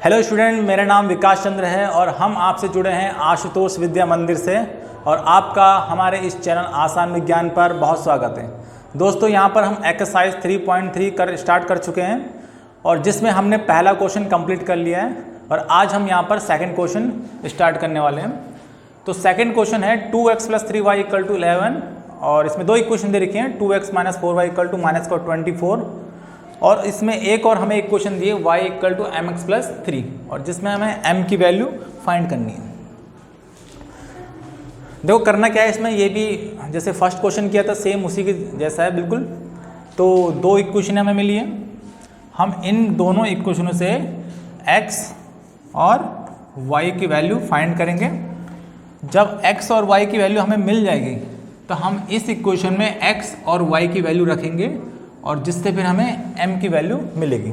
Hello student, मेरा नाम विकास चंद्र है और हम आपसे जुड़े हैं आशुतोष विद्या मंदिर से। और आपका हमारे इस चैनल आसान विज्ञान पर बहुत स्वागत है। दोस्तों, यहाँ पर हम एक्सरसाइज 3.3 स्टार्ट कर चुके हैं और जिसमें हमने पहला क्वेश्चन कंप्लीट कर लिया है और आज हम यहाँ पर सेकंड क्वेश्चन स्टार्ट करने वाले हैं। तो सेकंड क्वेश्चन है 2x + 3y = 11 और इसमें दो इक्वेशन दे रखी हैं, 2x - 4y = -24 और इसमें एक और हमें इक्वेशन दिए y = mx + 3 और जिसमें हमें m की वैल्यू फाइंड करनी है। देखो करना क्या है इसमें, ये भी जैसे फर्स्ट क्वेश्चन किया था सेम उसी के जैसा है बिल्कुल। तो दो इक्वेशन हमें मिली है, हम इन दोनों इक्वेशनों से x और y की वैल्यू फाइंड करेंगे। जब x और y की वैल्यू हमें मिल जाएगी तो हम इस इक्वेशन में x और y की वैल्यू रखेंगे और जिससे फिर हमें m की वैल्यू मिलेगी।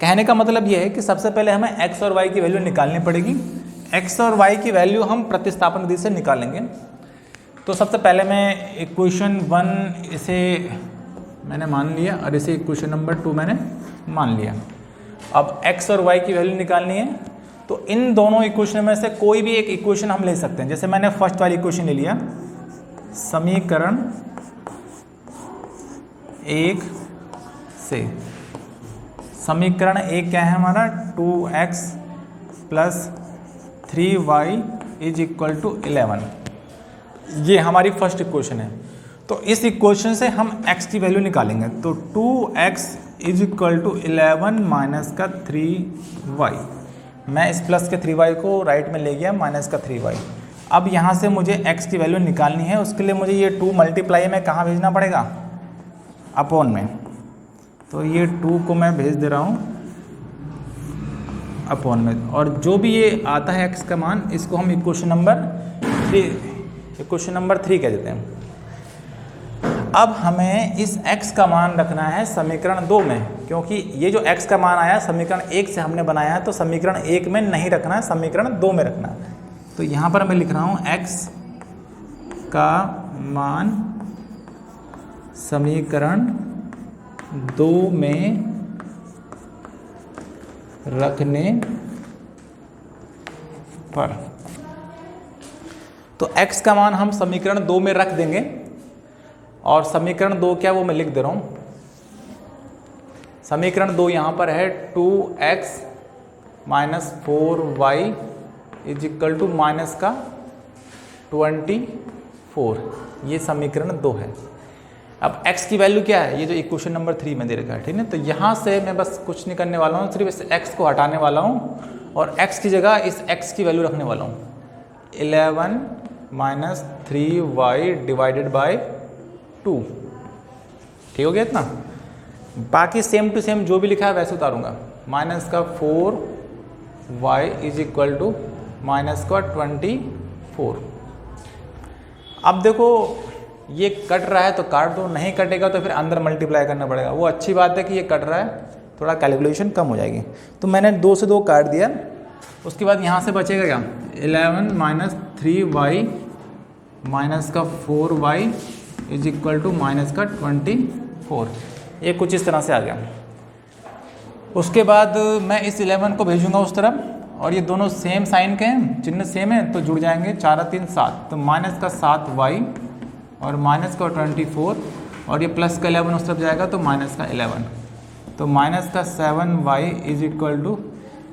कहने का मतलब ये है कि सबसे पहले हमें x और y की वैल्यू निकालनी पड़ेगी। x और y की वैल्यू हम प्रतिस्थापन विधि से निकालेंगे। तो सबसे पहले मैं इक्वेशन 1 इसे मैंने मान लिया और इसे इक्वेशन नंबर 2 मैंने मान लिया। अब x और y की वैल्यू निकालनी है तो इन दोनों इक्वेशन में से कोई भी एक इक्वेशन हम ले सकते हैं। जैसे मैंने फर्स्ट वाली इक्वेशन ले लिया, समीकरण 1 से। समीकरण 1 क्या है हमारा, 2x + 3y = 11। ये हमारी फर्स्ट इक्वेशन है। तो इस इक्वेशन से हम x की वैल्यू निकालेंगे। तो 2x = 11 - 3y। मैं इस प्लस के 3y को राइट में ले गया, -3y। अब यहाँ से मुझे x की वैल्यू निकालनी है। उसके लिए मुझे ये 2 मल्टीप्लाई में कहाँ भेजना पड़ेगा, अपॉन में। तो ये 2 को मैं भेज दे रहा हूँ अपॉन में और जो भी ये आता है x का मान, इसको हम इक्वेशन नंबर 3 कह देते हैं। अब हमें इस x का मान रखना है समीकरण 2 में, क्योंकि ये जो x का मान आया समीकरण 1 से हमने बनाया है, तो समीकरण 1 में नहीं रखना है, समीकरण 2 में रखना है। तो यहाँ पर मैं लिख रहा हूँ x का मान समीकरण 2 में रखने पर। तो x का मान हम समीकरण 2 में रख देंगे और समीकरण 2 क्या वो मैं लिख दे रहा हूँ। समीकरण 2 यहाँ पर है 2x - 4y = -24। ये समीकरण 2 है। अब x की वैल्यू क्या है, ये जो इक्वेशन नंबर 3 में दे रखा है, ठीक है। तो यहाँ से मैं बस कुछ नहीं करने वाला हूँ, सिर्फ इस x को हटाने वाला हूँ और x की जगह इस x की वैल्यू रखने वाला हूँ। 11 - 3y / 2। ठीक हो गया इतना। बाकी सेम टू सेम जो भी लिखा है वैसे उतारूंगा। -4y = -24। अब देखो ये कट रहा है तो काट दो, नहीं कटेगा तो फिर अंदर मल्टीप्लाई करना पड़ेगा। वो अच्छी बात है कि ये कट रहा है, थोड़ा कैलकुलेशन कम हो जाएगी। तो मैंने 2 से 2 काट दिया। उसके बाद यहाँ से बचेगा क्या, 11 - 3y - 4y = -24। ये कुछ इस तरह से आ गया। उसके बाद मैं इस 11 को भेजूंगा उस तरफ और ये दोनों सेम साइन के हैं, चिन्ह सेम है तो जुड़ जाएंगे। 4 3 7, तो -7y और -24 और ये प्लस का 11 उस तरफ जाएगा तो -11। तो -7y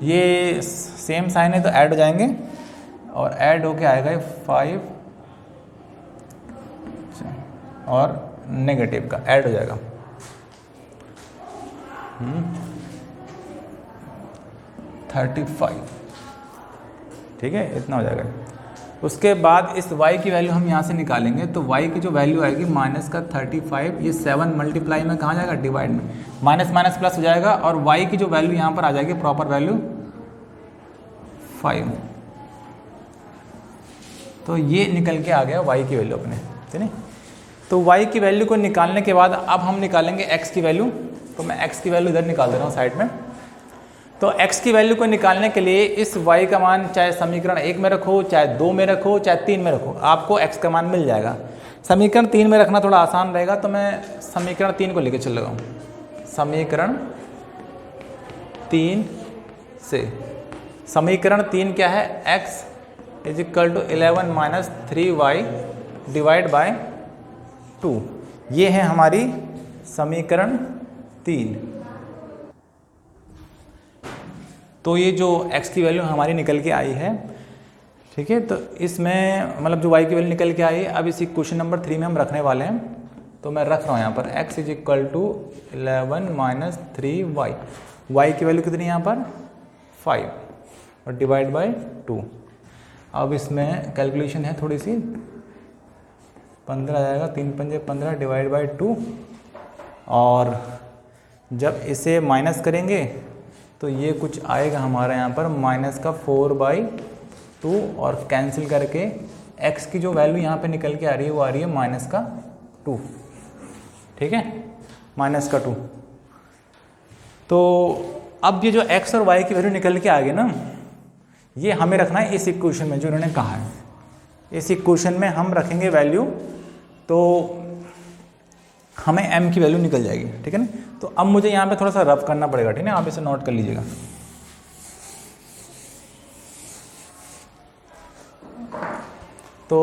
= ये सेम साइन है तो ऐड हो जाएंगे और ऐड होके आएगा 5 और नेगेटिव का ऐड हो जाएगा। 35। ठीक है, इतना हो जाएगा। उसके बाद इस y की वैल्यू हम यहाँ से निकालेंगे। तो y की जो वैल्यू आएगी -35, ये 7 मल्टीप्लाई में कहाँ जाएगा, डिवाइड में। माइनस माइनस प्लस हो जाएगा और y की जो वैल्यू यहाँ पर आ जाएगी प्रॉपर वैल्यू 5। तो ये निकल के आ गया y की वैल्यू अपने, ठीक है। तो y की वैल्यू को निकालने के बाद अब हम निकालेंगे x की वैल्यू। तो मैं x की वैल्यू इधर निकाल दे रहा हूँ साइड में। तो x की वैल्यू को निकालने के लिए इस y का मान चाहे समीकरण 1 में रखो, चाहे 2 में रखो, चाहे 3 में रखो, आपको x का मान मिल जाएगा। समीकरण 3 में रखना थोड़ा आसान रहेगा तो मैं समीकरण 3 को लेकर चल रहा हूँ। समीकरण 3 से समीकरण 3 क्या है, x is equal to 11 minus 3y divide by 2। ये है हमारी समीकरण 3। तो ये जो x की वैल्यू हमारी निकल के आई है, ठीक है। तो इसमें मतलब जो y की वैल्यू निकल के आई है, अब इसी क्वेश्चन नंबर 3 में हम रखने वाले हैं। तो मैं रख रहा हूँ यहाँ पर x is equal to 11 minus 3y। y की वैल्यू कितनी है यहाँ पर 5 और डिवाइड बाय 2। अब इसमें कैलकुलेशन है थोड़ी सी, 15 आ जाएगा, 3 पंजे 15 डिवाइड बाय 2। और जब इसे माइनस करेंगे तो ये कुछ आएगा हमारा यहाँ पर माइनस का 4/2 और कैंसिल करके x की जो वैल्यू यहाँ पे निकल के आ रही है वो आ रही है माइनस का 2, ठीक है, माइनस का 2। तो अब ये जो x और y की वैल्यू निकल के आ गई ना, ये हमें रखना है इस इक्वेशन में जो उन्होंने कहा है। इस इक्वेशन में हम रखेंगे वैल्यू तो हमें m की वैल्यू निकल जाएगी, ठीक है ना। तो अब मुझे यहाँ पे थोड़ा सा रफ करना पड़ेगा, ठीक है, आप इसे नोट कर लीजिएगा। तो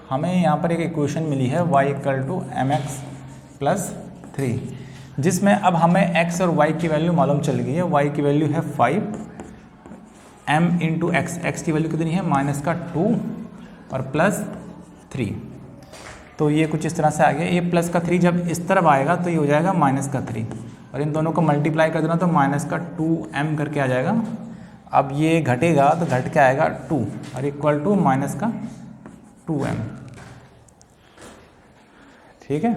हमें यहाँ पर एक इक्वेशन मिली है y equal to mx plus 3, जिसमें अब हमें x और y की वैल्यू मालूम चल गई है। y की वैल्यू है 5, m इंटू एक्स, एक्स की वैल्यू कितनी है माइनस का 2 और प्लस 3। तो ये कुछ इस तरह से आ गया। ये प्लस का 3 जब इस तरफ आएगा तो ये हो जाएगा माइनस का 3 और इन दोनों को मल्टीप्लाई कर देना तो माइनस का 2m करके आ जाएगा। अब ये घटेगा तो घट के आएगा 2 और इक्वल टू माइनस का 2m, ठीक है।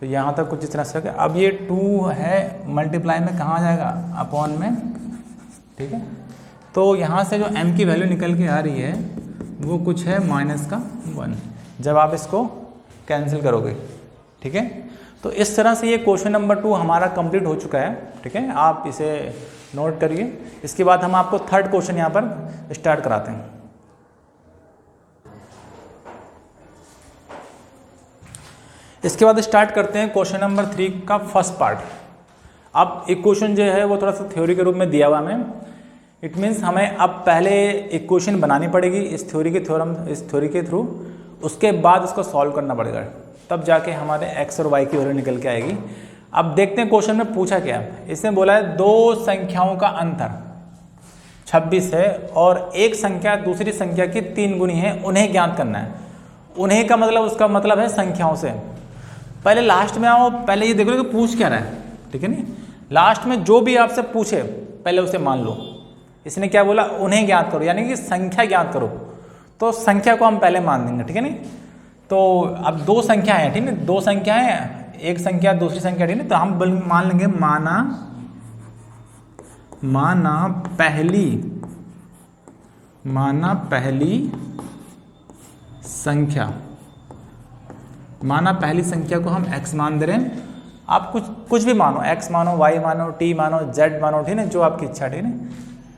तो यहाँ तक कुछ इस तरह से हो गया। अब ये 2 है मल्टीप्लाई में कहाँ आ जाएगा, अपॉन में, ठीक है। तो यहाँ से जो m की वैल्यू निकल के आ रही है वो कुछ है माइनस का 1 जब आप इसको कैंसिल करोगे, ठीक है। तो इस तरह से ये क्वेश्चन नंबर 2 हमारा कंप्लीट हो चुका है, ठीक है। आप इसे नोट करिए। इसके बाद हम आपको थर्ड क्वेश्चन यहाँ पर स्टार्ट कराते हैं। इसके बाद स्टार्ट करते हैं क्वेश्चन नंबर 3 का फर्स्ट पार्ट। अब एक क्वेश्चन जो है वो थोड़ा सा थ्योरी के रूप में दिया हुआ हमें। इट मीन्स हमें अब पहले इक्वेशन बनानी पड़ेगी इस थ्योरी के थ्रू, उसके बाद उसको सॉल्व करना पड़ेगा, तब जाके हमारे x और y की वैल्यू निकल के आएगी। अब देखते हैं क्वेश्चन में पूछा क्या है। इसने बोला है दो संख्याओं का अंतर 26 है और एक संख्या दूसरी संख्या की 3 गुनी है, उन्हें ज्ञात करना है। उन्हें का मतलब उसका मतलब है संख्याओं से। पहले लास्ट में आओ, पहले ये देखो कि पूछ क्या रहा है, ठीक है नी। लास्ट में जो भी आपसे पूछे पहले उसे मान लो। इसने क्या बोला, उन्हें ज्ञात करो, यानी कि संख्या ज्ञात करो। तो संख्या को हम पहले मान देंगे, ठीक है नी। तो अब दो संख्या है, ठीक है, दो संख्या है, एक संख्या दूसरी संख्या, ठीक है। तो हम मान लेंगे माना पहली संख्या को हम x मान दे रहे हैं। आप कुछ भी मानो, x मानो, y मानो, t मानो, z मानो, ठीक है, जो आपकी इच्छा, ठीक है।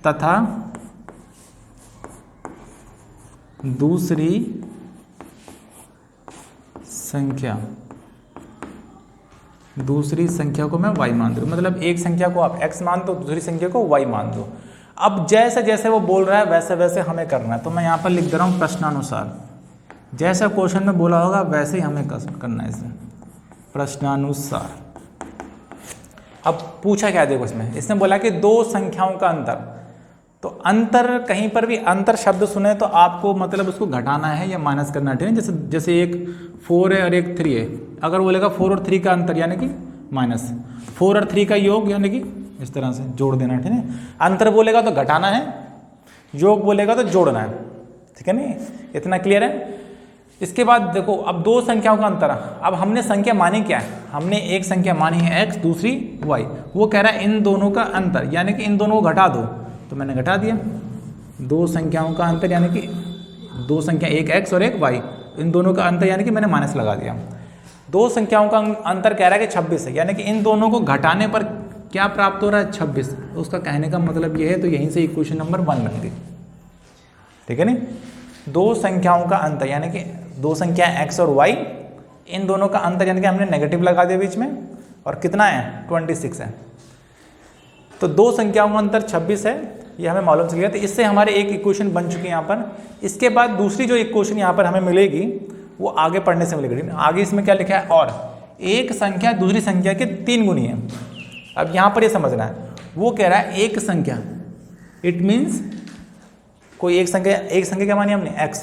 तथा दूसरी संख्या को मैं y मान दूँ। मतलब एक संख्या को आप x मान दो, दूसरी संख्या को y मान दो। अब जैसे जैसे वो बोल रहा है वैसे वैसे हमें करना है। तो मैं यहाँ पर लिख दे रहा हूँ प्रश्नानुसार। जैसा क्वेश्चन में बोला होगा वैसे ही हमें करना है इसे, प्रश्नानुसार। अब पूछा क्या, देखो इसने बोला कि दो संख्याओं का अंतर। तो अंतर, कहीं पर भी अंतर शब्द सुने तो आपको मतलब उसको घटाना है या माइनस करना है, ठीक है। जैसे एक 4 है और एक 3 है, अगर बोलेगा 4 और 3 का अंतर यानी कि माइनस, 4 और 3 का योग यानी कि इस तरह से जोड़ देना, ठीक है। अंतर बोलेगा तो घटाना है, योग बोलेगा तो जोड़ना है, ठीक है नहीं। इतना क्लियर है। इसके बाद देखो, अब दो संख्याओं का अंतर। अब हमने संख्या मानी क्या है, हमने एक संख्या मानी है x, दूसरी y। वो कह रहा है इन दोनों का अंतर, यानी कि इन दोनों को घटा दो। तो मैंने घटा दिया। दो संख्याओं का अंतर यानी कि दो संख्या, एक x और एक y, इन दोनों का अंतर यानी कि मैंने माइनस लगा दिया। दो संख्याओं का अंतर कह रहा है कि 26 है, यानी कि इन दोनों को घटाने पर क्या प्राप्त हो रहा है, 26। उसका कहने का मतलब ये है। तो यहीं से इक्वेशन नंबर 1 बन गई, ठीक है नहीं। दो संख्याओं का अंतर यानी कि दो संख्या x और y, इन दोनों का अंतर यानी कि हमने नेगेटिव लगा दिया बीच में, और कितना है 26 है। तो दो संख्याओं का अंतर 26 है, ये हमें मालूम चल गया। तो इससे हमारे एक इक्वेशन बन चुकी है यहाँ पर। इसके बाद दूसरी जो इक्वेशन यहाँ पर हमें मिलेगी वो आगे पढ़ने से मिलेगी। आगे इसमें क्या लिखा है, और एक संख्या दूसरी संख्या के 3 गुनी है। अब यहाँ पर ये समझना है, वो कह रहा है एक संख्या, इट मीन्स कोई एक संख्या क्या मानी हमने, x,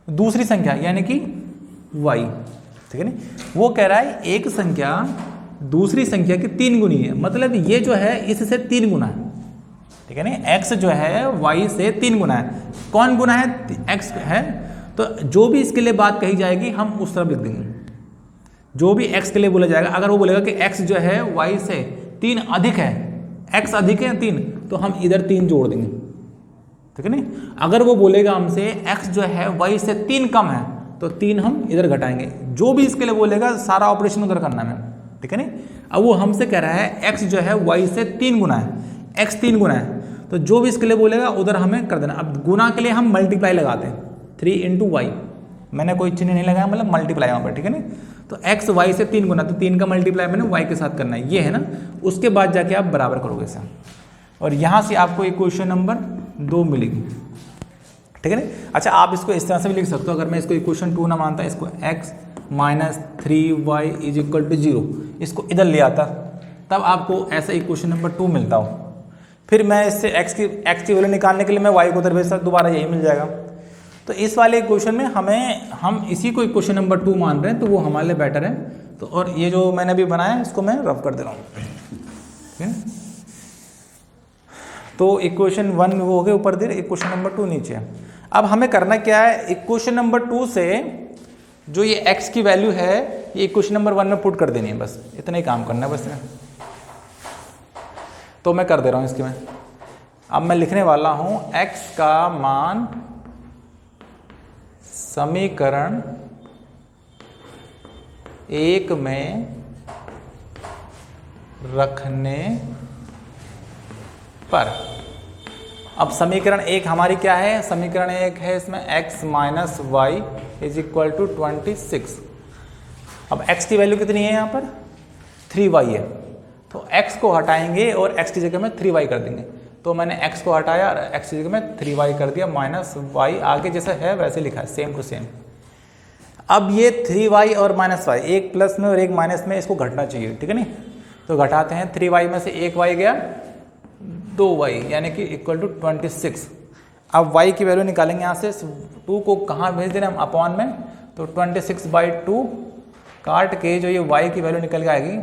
दूसरी संख्या यानी कि y, ठीक है ना। वो कह रहा है एक संख्या दूसरी संख्या की 3 गुनी है, मतलब ये जो है इससे 3 गुना है, ठीक है ना। x जो है y से 3 गुना है। कौन गुना है, x है। तो जो भी इसके लिए बात कही जाएगी हम उस तरफ लिख देंगे। जो भी x के लिए बोला जाएगा, अगर वो बोलेगा कि x जो है y से 3 अधिक है, x अधिक है 3, तो हम इधर 3 जोड़ देंगे, ठीक है ना। अगर वो बोलेगा हमसे x जो है y से 3 कम है, तो 3 हम इधर घटाएंगे। जो भी इसके लिए बोलेगा सारा ऑपरेशन उधर करना है, ठीक है ना। अब वो हमसे कह रहा है x जो है y से 3 गुना है, x 3 गुना है, तो जो भी इसके लिए बोलेगा उधर हमें कर देना। अब गुना के लिए हम मल्टीप्लाई लगाते हैं, 3 × y, मैंने कोई चिन्ह नहीं लगाया, मतलब मल्टीप्लाई वहाँ पर, ठीक है ना। तो x y से 3 गुना, तो 3 का मल्टीप्लाई मैंने y के साथ करना है, ये है ना। उसके बाद जाके आप बराबर करोगे इसे, और यहाँ से आपको इक्वेशन नंबर 2 मिलेगी, ठीक है ना। अच्छा, आप इसको इस तरह से भी लिख सकते हो, अगर मैं इसको इक्वेशन 2 ना मानता, इसको x - 3y = 0, इसको इधर ले आता, तब आपको ऐसा इक्वेशन नंबर 2 मिलता हो। फिर मैं इससे x की वैल्यू निकालने के लिए मैं y को उधर भेज सकता, दोबारा यही मिल जाएगा। तो इस वाले इक्वेशन में हम इसी को इक्वेशन नंबर 2 मान रहे हैं, तो वो हमारे लिए बेटर है। तो और ये जो मैंने अभी बनाया है इसको मैं रफ कर दे रहा हूँ, ठीक है। तो इक्वेशन 1 वो हो गए ऊपर दे, इक्वेशन नंबर 2 नीचे है। अब हमें करना क्या है, इक्वेशन नंबर 2 से जो ये x की वैल्यू है ये इक्वेशन नंबर 1 में पुट कर देनी है, बस इतना ही काम करना है बस। तो मैं कर दे रहा हूँ इसकी मैं। अब मैं लिखने वाला हूँ x का मान समीकरण 1 में रखने पर। अब समीकरण 1 हमारी क्या है, समीकरण 1 है इसमें x - y = 26। अब x की वैल्यू कितनी है यहाँ पर, 3y है, तो x को हटाएंगे और x की जगह में 3y कर देंगे। तो मैंने x को हटाया और x की जगह में 3y कर दिया, -y आगे जैसा है वैसे लिखा है, सेम टू सेम। अब ये 3y और -y, एक प्लस में और एक माइनस में, इसको घटना चाहिए, ठीक है नी। तो घटाते हैं, 3y में से 1y गया, 2y यानी कि = 26। अब y की वैल्यू निकालेंगे यहाँ से, 2 को कहाँ भेज देना हम, अपॉन में, तो 26/2 काट के जो ये y की वैल्यू निकल के आएगी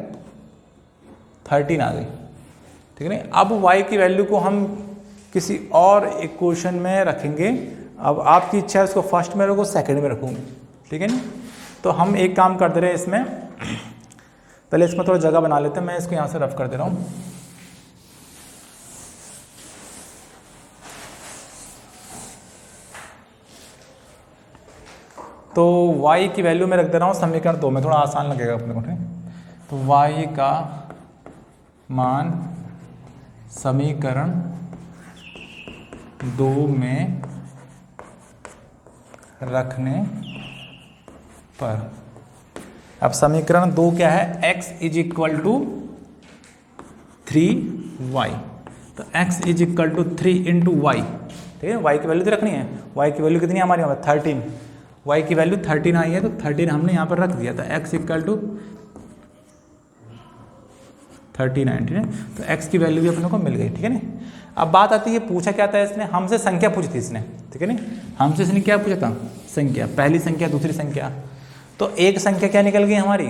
13 आ गई, ठीक है ना। अब y की वैल्यू को हम किसी और इक्वेशन में रखेंगे। अब आपकी इच्छा है उसको फर्स्ट में रखो, सेकंड में रखूँगी, ठीक है ना। तो हम एक काम कर दे रहे हैं इसमें, पहले इसमें थोड़ा जगह बना लेते हैं, मैं इसको यहाँ से रफ कर दे रहा हूँ। तो y की वैल्यू में रख दे रहा हूँ समीकरण 2 में, थोड़ा आसान लगेगा अपने को, ठीक। तो y का मान समीकरण 2 में रखने पर। अब समीकरण 2 क्या है, x = 3y, तो x = 3 × y, ठीक है। y की वैल्यू तो रखनी है, y की वैल्यू कितनी है हमारी, 13, y की वैल्यू 13 आई है, तो 13 हमने यहाँ पर रख दिया, तो x = 39, ठीक है। तो x की वैल्यू भी अपने को मिल गई, ठीक है ना। अब बात आती है, पूछा क्या था इसने, हमसे संख्या पूछी थी इसने, ठीक है ना। हमसे इसने क्या पूछा था, संख्या, पहली संख्या दूसरी संख्या। तो एक संख्या क्या निकल गई हमारी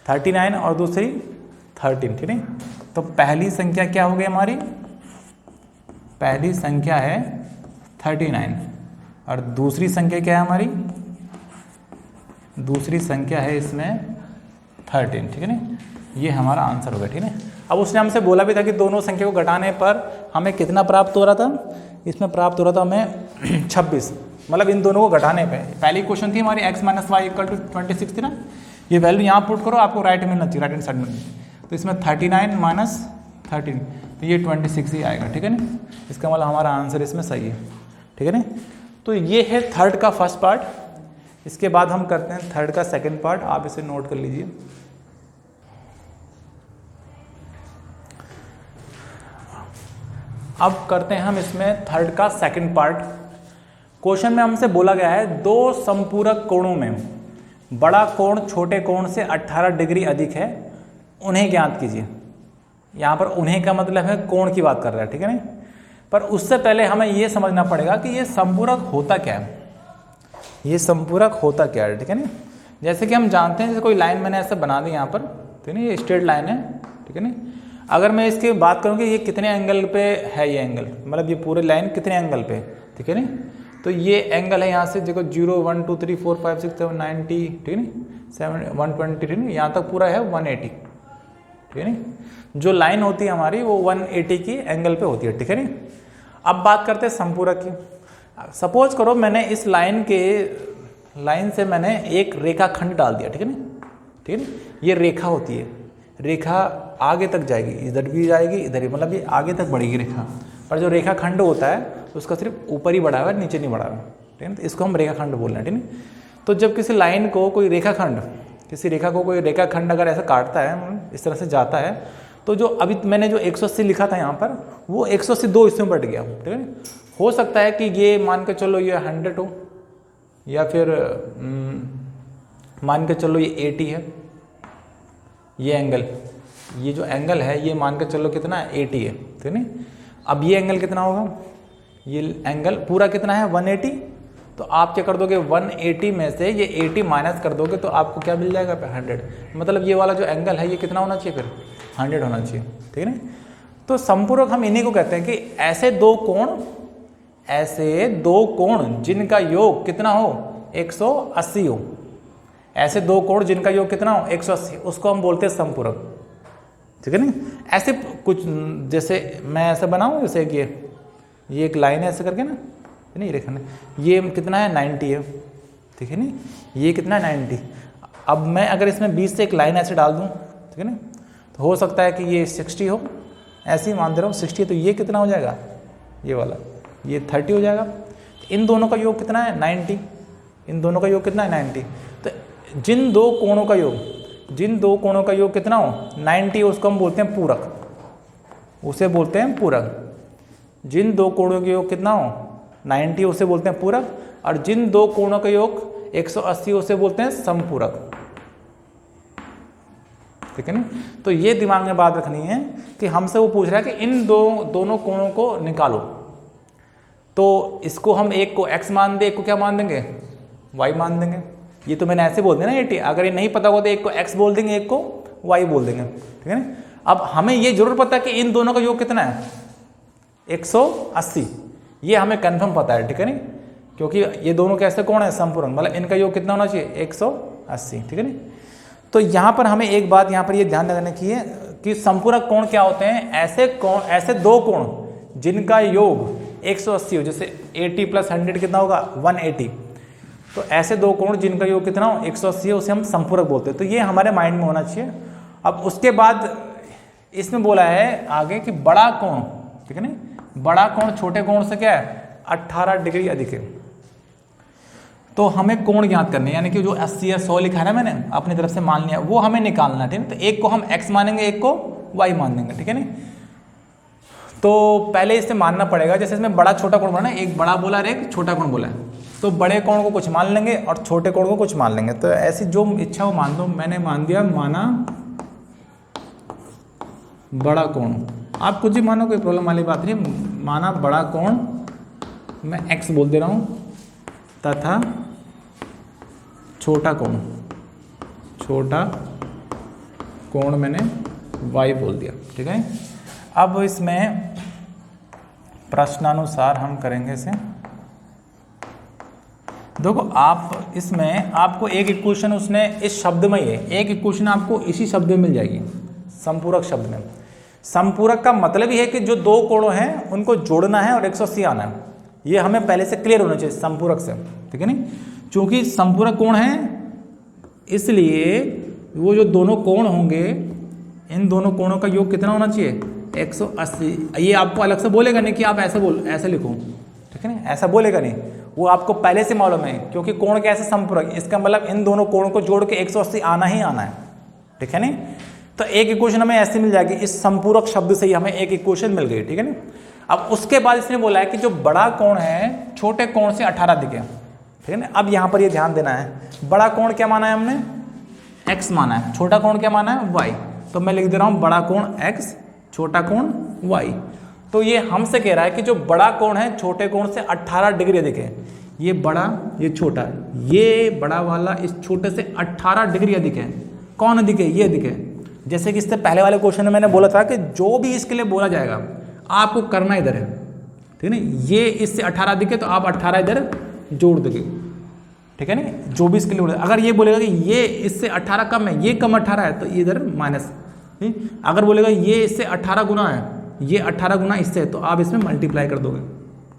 39 और दूसरी 13, ठीक है। तो पहली संख्या क्या हो गई हमारी, पहली संख्या है 39 और दूसरी संख्या क्या है हमारी, दूसरी संख्या है इसमें 13, ठीक है ना। ये हमारा आंसर होगा, ठीक है। अब उसने हमसे बोला भी था कि दोनों संख्या को घटाने पर हमें कितना प्राप्त हो रहा था, इसमें प्राप्त हो रहा था हमें 26, मतलब इन दोनों को घटाने पे। पहली क्वेश्चन थी हमारी x - y = 26 थी ना, ये वैल्यू यहाँ पुट करो, आपको राइट मिलना चाहिए, राइट हैंड साइड में। तो इसमें 39 - 13, तो ये 26 ही आएगा, ठीक है ना। इसका मतलब हमारा आंसर इसमें सही है, ठीक है ना। तो ये है थर्ड का फर्स्ट पार्ट। इसके बाद हम करते हैं थर्ड का सेकेंड पार्ट, आप इसे नोट कर लीजिए। अब करते हैं हम इसमें थर्ड का सेकंड पार्ट। क्वेश्चन में हमसे बोला गया है दो संपूरक कोणों में बड़ा कोण छोटे कोण से 18 डिग्री अधिक है, उन्हें ज्ञात कीजिए। यहाँ पर उन्हें का मतलब है कोण की बात कर रहा है, ठीक है ना। पर उससे पहले हमें ये समझना पड़ेगा कि ये संपूरक होता क्या है, ये संपूरक होता क्या है, ठीक है ना। जैसे कि हम जानते हैं, जैसे कोई लाइन मैंने ऐसे बना दी यहाँ पर, ठीक है ना, ये स्ट्रेट लाइन है, ठीक है ना। अगर मैं इसकी बात करूँ कि ये कितने एंगल पे है, ये एंगल मतलब ये पूरी लाइन कितने एंगल पे, ठीक है ना। तो ये एंगल है यहाँ से देखो 0 1 2 3 4 5 6 7 90, ठीक है ना, 7 120, ठीक है ना, यहाँ तक पूरा है 180, ठीक है ना। जो लाइन होती है हमारी वो 180 की एंगल पे होती है, ठीक है ना। अब बात करते हैं संपूरक की। सपोज करो मैंने इस लाइन से मैंने एक रेखाखंड डाल दिया, ठीक है ना, ठीक है ना। ये रेखा होती है, रेखा आगे तक जाएगी, इधर भी जाएगी इधर भी, मतलब ये आगे तक बढ़ेगी रेखा। पर जो रेखाखंड होता है उसका सिर्फ ऊपर ही बढ़ा हुआ है, नीचे नहीं बढ़ा हुआ, ठीक है ना। तो इसको हम रेखाखंड बोल रहे हैं, ठीक है। तो जब किसी लाइन को कोई रेखाखंड, किसी रेखा को कोई रेखाखंड अगर ऐसा काटता है, इस तरह से जाता है, तो जो अभी मैंने जो 180 लिखा था यहाँ पर, वो 180 दो हिस्सों में बट गया, ठीक है। हो सकता है कि ये मान के चलो ये 100 हो, या फिर मान के चलो ये 80 है, ये एंगल, ये जो एंगल है ये मान के चलो कितना है 80 है, ठीक है ना। अब ये एंगल कितना होगा, ये एंगल पूरा कितना है 180। तो आप क्या कर दोगे 180 में से ये 80 माइनस कर दोगे तो आपको क्या मिल जाएगा 100। मतलब ये वाला जो एंगल है ये कितना होना चाहिए फिर 100 होना चाहिए, ठीक है ना। तो संपूरक हम इन्हीं को कहते हैं कि ऐसे दो कोण जिनका योग कितना हो 180 हो, ऐसे दो कोण जिनका योग कितना हो 180, उसको हम बोलते हैं संपूरक, ठीक है ना। ऐसे कुछ जैसे मैं ऐसे बनाऊं, जैसे कि ये एक लाइन है ऐसे करके ना, नहीं रेखा, ये कितना है 90 है, ठीक है ना, ये कितना है 90। अब मैं अगर इसमें 20 से एक लाइन ऐसे डाल दूं, ठीक है ना, तो हो सकता है कि ये 60 हो, ऐसे ही मान दे रहा हूँ 60, तो ये कितना हो जाएगा, ये वाला ये 30 हो जाएगा। इन दोनों का योग कितना है 90, इन दोनों का योग कितना है 90। तो जिन दो कोणों का योग कितना हो 90, उसको हम बोलते हैं पूरक, उसे बोलते हैं पूरक। जिन दो कोणों का योग कितना हो 90, उसे बोलते हैं पूरक। और जिन दो कोणों का योग 180, उसे बोलते हैं संपूरक, ठीक है ना। तो ये दिमाग में बात रखनी है कि हमसे वो पूछ रहा है कि इन दोनों कोणों को निकालो, तो इसको हम एक को x मान दे, एक को क्या मान देंगे y मान देंगे। ये तो मैंने ऐसे बोल दिया ना 80, अगर ये नहीं पता होगा तो एक को x बोल देंगे, एक को y बोल देंगे, ठीक है ना। अब हमें ये जरूर पता है कि इन दोनों का योग कितना है 180, ये हमें कंफर्म पता है, ठीक है ना, क्योंकि ये दोनों कैसे कोण है संपूरक, मतलब इनका योग कितना होना चाहिए 180, ठीक है ना। तो यहाँ पर हमें एक बात यहाँ पर ये ध्यान रखने की है कि संपूरक कोण क्या होते हैं, ऐसे दो कोण जिनका योग 180 हो, जैसे 80 + 100 कितना होगा 180। तो ऐसे दो कोण जिनका योग कितना हो 180 है, उसे हम संपूरक बोलते हैं। तो ये हमारे माइंड में होना चाहिए। अब उसके बाद इसमें बोला है आगे कि बड़ा कोण, ठीक है ना, बड़ा कोण छोटे कोण से क्या है 18 डिग्री अधिक है। तो हमें कोण ज्ञात करने, यानी कि जो 80 या 100 लिखा है ना मैंने अपनी तरफ से मान लिया, वो हमें निकालना है, ठीक है। तो एक को हम x मानेंगे, एक को y मान देंगे, ठीक है ना। तो पहले इसे मानना पड़ेगा, जैसे इसमें बड़ा छोटा कोण बोला ना, एक बड़ा बोला और एक छोटा कोण बोला है, तो बड़े कोण को कुछ मान लेंगे और छोटे कोण को कुछ मान लेंगे। तो ऐसी जो इच्छा वो मान दो, मैंने मान दिया, माना बड़ा कोण, आप कुछ भी मानो, कोई प्रॉब्लम वाली बात नहीं। माना बड़ा कोण, मैं x बोल दे रहा हूँ, तथा छोटा कोण मैंने y बोल दिया, ठीक है। अब इसमें प्रश्नानुसार हम करेंगे इसे। देखो आप इसमें आपको एक इक्वेशन उसने इस शब्द में ही है, एक इक्वेशन आपको इसी शब्द में मिल जाएगी, संपूरक शब्द में। संपूरक का मतलब ही है कि जो दो कोणों हैं उनको जोड़ना है और 180 आना है। ये हमें पहले से क्लियर होना चाहिए संपूरक से, ठीक है नहीं। चूंकि संपूरक कोण है इसलिए वो जो दोनों कोण होंगे, इन दोनों कोणों का योग कितना होना चाहिए 180। ये आपको अलग से बोलेगा नहीं कि आप ऐसे लिखो, ठीक है ना, ऐसा बोलेगा नहीं, वो आपको पहले से मालूम है, क्योंकि कोण कैसे संपूरक, इसका मतलब इन दोनों कोणों को जोड़ के 180 आना ही आना है, ठीक है नहीं। तो एक इक्वेशन हमें ऐसी मिल जाएगी, इस संपूरक शब्द से ही हमें एक इक्वेशन मिल गई, ठीक है ना। अब उसके बाद इसने बोला है कि जो बड़ा कोण है छोटे कोण से 18 अधिक है, ठीक है ना। अब यहाँ पर ये ध्यान देना है, बड़ा कोण क्या माना है हमने, x माना है, छोटा कोण क्या माना है, y। तो मैं लिख दे रहा हूँ बड़ा कोण x, छोटा कोण y। तो ये हमसे कह रहा है कि जो बड़ा कोण है छोटे कोण से 18 डिग्री अधिक है। ये बड़ा, ये छोटा, ये बड़ा वाला इस छोटे से 18 डिग्री अधिक है। कौन अधिक है, ये अधिक है। जैसे कि इससे पहले वाले क्वेश्चन में मैंने बोला था कि जो भी इसके लिए बोला जाएगा आपको करना इधर है, ठीक है ना। ये इससे 18 अधिक है तो आप 18 इधर जोड़ दोगे, ठीक है ना। जो भी इसके लिए बोला, अगर ये बोलेगा कि ये इससे 18 कम है, ये कम 18 है, तो इधर माइनस। अगर बोलेगा ये इससे 18 गुना है, ये 18 गुना इससे है, तो आप इसमें मल्टीप्लाई कर दोगे,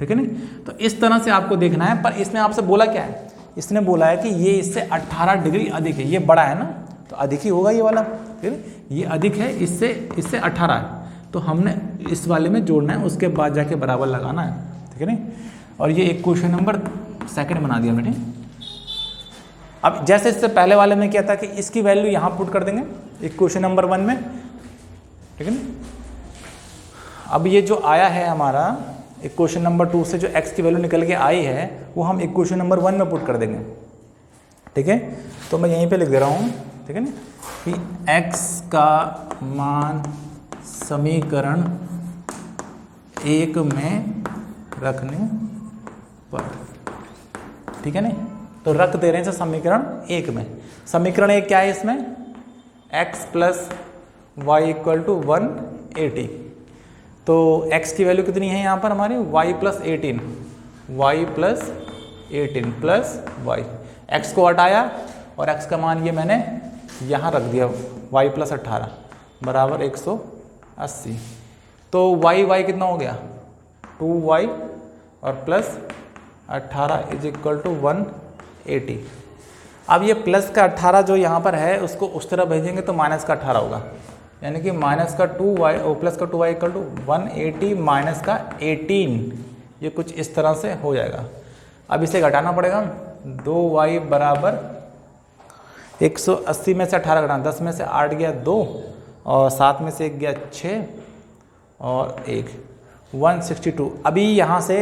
ठीक है ना। तो इस तरह से आपको देखना है। पर इसने आपसे बोला क्या है, इसने बोला है कि ये इससे 18 डिग्री अधिक है, ये बड़ा है ना, तो अधिक ही होगा ये वाला, ठीक है। ये अधिक है, इससे 18 है, तो हमने इस वाले में जोड़ना है, उसके बाद जाके बराबर लगाना है, ठीक है ना। और ये एक क्वेश्चन नंबर 2 बना दिया बेटे। अब जैसे इससे पहले वाले में क्या था कि इसकी वैल्यू यहाँ पुट कर देंगे एक क्वेश्चन नंबर 1 में, ठीक है ना। अब ये जो आया है हमारा इक्वेशन नंबर 2 से जो x की वैल्यू निकल के आई है वो हम इक्वेशन नंबर 1 में पुट कर देंगे, ठीक है। तो मैं यहीं पे लिख दे रहा हूँ, ठीक है ना, कि x का मान समीकरण 1 में रखने पर, ठीक है ना। तो रख दे रहे हैं समीकरण 1 में। समीकरण 1 क्या है, इसमें x plus Y equal to 180। तो x की वैल्यू कितनी है यहाँ पर हमारी, y plus 18, y plus 18 plus y। x को हटाया और x का मान ये मैंने यहाँ रख दिया, y प्लस 18 बराबर 180। तो y कितना हो गया, 2y और प्लस 18 इज इक्वल टू 180। अब ये प्लस का 18 जो यहाँ पर है उसको उस तरह भेजेंगे तो माइनस का 18 होगा, यानी कि माइनस का 2y और प्लस का 2y इक्वल टू 180 माइनस का 18, ये कुछ इस तरह से हो जाएगा। अब इसे घटाना पड़ेगा, 2y बराबर 180 में से 18 घटाना, 10 में से 8 गया 2 और 7 में से 1 गया 6 और 1, 162। अभी यहाँ से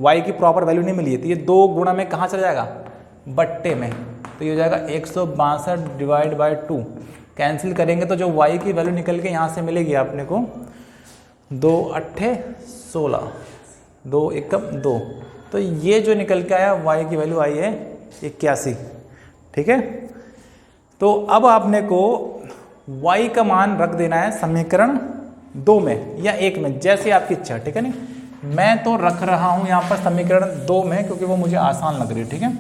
y की प्रॉपर वैल्यू नहीं मिली है, तो ये 2 गुणा में कहाँ चला जाएगा, बट्टे में, तो ये हो जाएगा 162 डिवाइड बाई 2। कैंसिल करेंगे तो जो y की वैल्यू निकल के यहाँ से मिलेगी आपने को 2 8 16, 2 1 2। तो ये जो निकल के आया y की वैल्यू आई है 81, ठीक है। तो अब आपने को y का मान रख देना है समीकरण 2 में या 1 में, जैसे आपकी इच्छा, ठीक है नहीं। मैं तो रख रहा हूँ यहाँ पर समीकरण 2 में क्योंकि वो मुझे आसान लग रही है, ठीक है।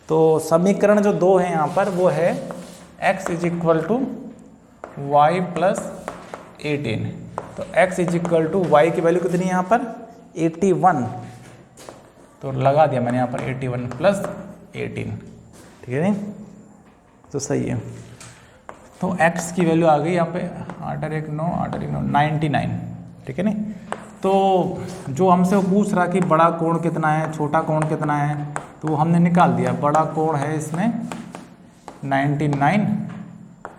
तो समीकरण जो 2 है यहाँ पर वो है x is equal to Y plus 18। तो x is equal to Y की वैल्यू कितनी है यहाँ पर 81, तो लगा दिया मैंने यहाँ पर 81 प्लस 18, ठीक है नहीं। तो सही है, तो x की वैल्यू आ गई यहाँ पे 8 1 9 8 1 9 99, ठीक है नहीं। तो जो हमसे वो पूछ रहा कि बड़ा कोण कितना है छोटा कोण कितना है, तो वो हमने निकाल दिया। बड़ा कोण है इसमें 99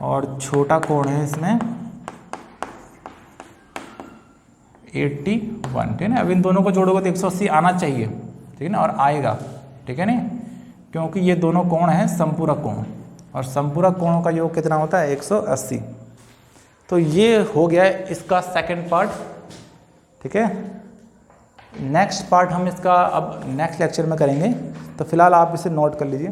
और छोटा कोण है इसमें 81, ठीक है ना। अब इन दोनों को जोड़ोगे तो 180 आना चाहिए, ठीक है ना, और आएगा, ठीक है ना, क्योंकि ये दोनों कोण हैं संपूरक कोण और संपूरक कोणों का योग कितना होता है 180। तो ये हो गया इसका सेकंड पार्ट, ठीक है। नेक्स्ट पार्ट हम इसका अब नेक्स्ट लेक्चर में करेंगे, तो फिलहाल आप इसे नोट कर लीजिए।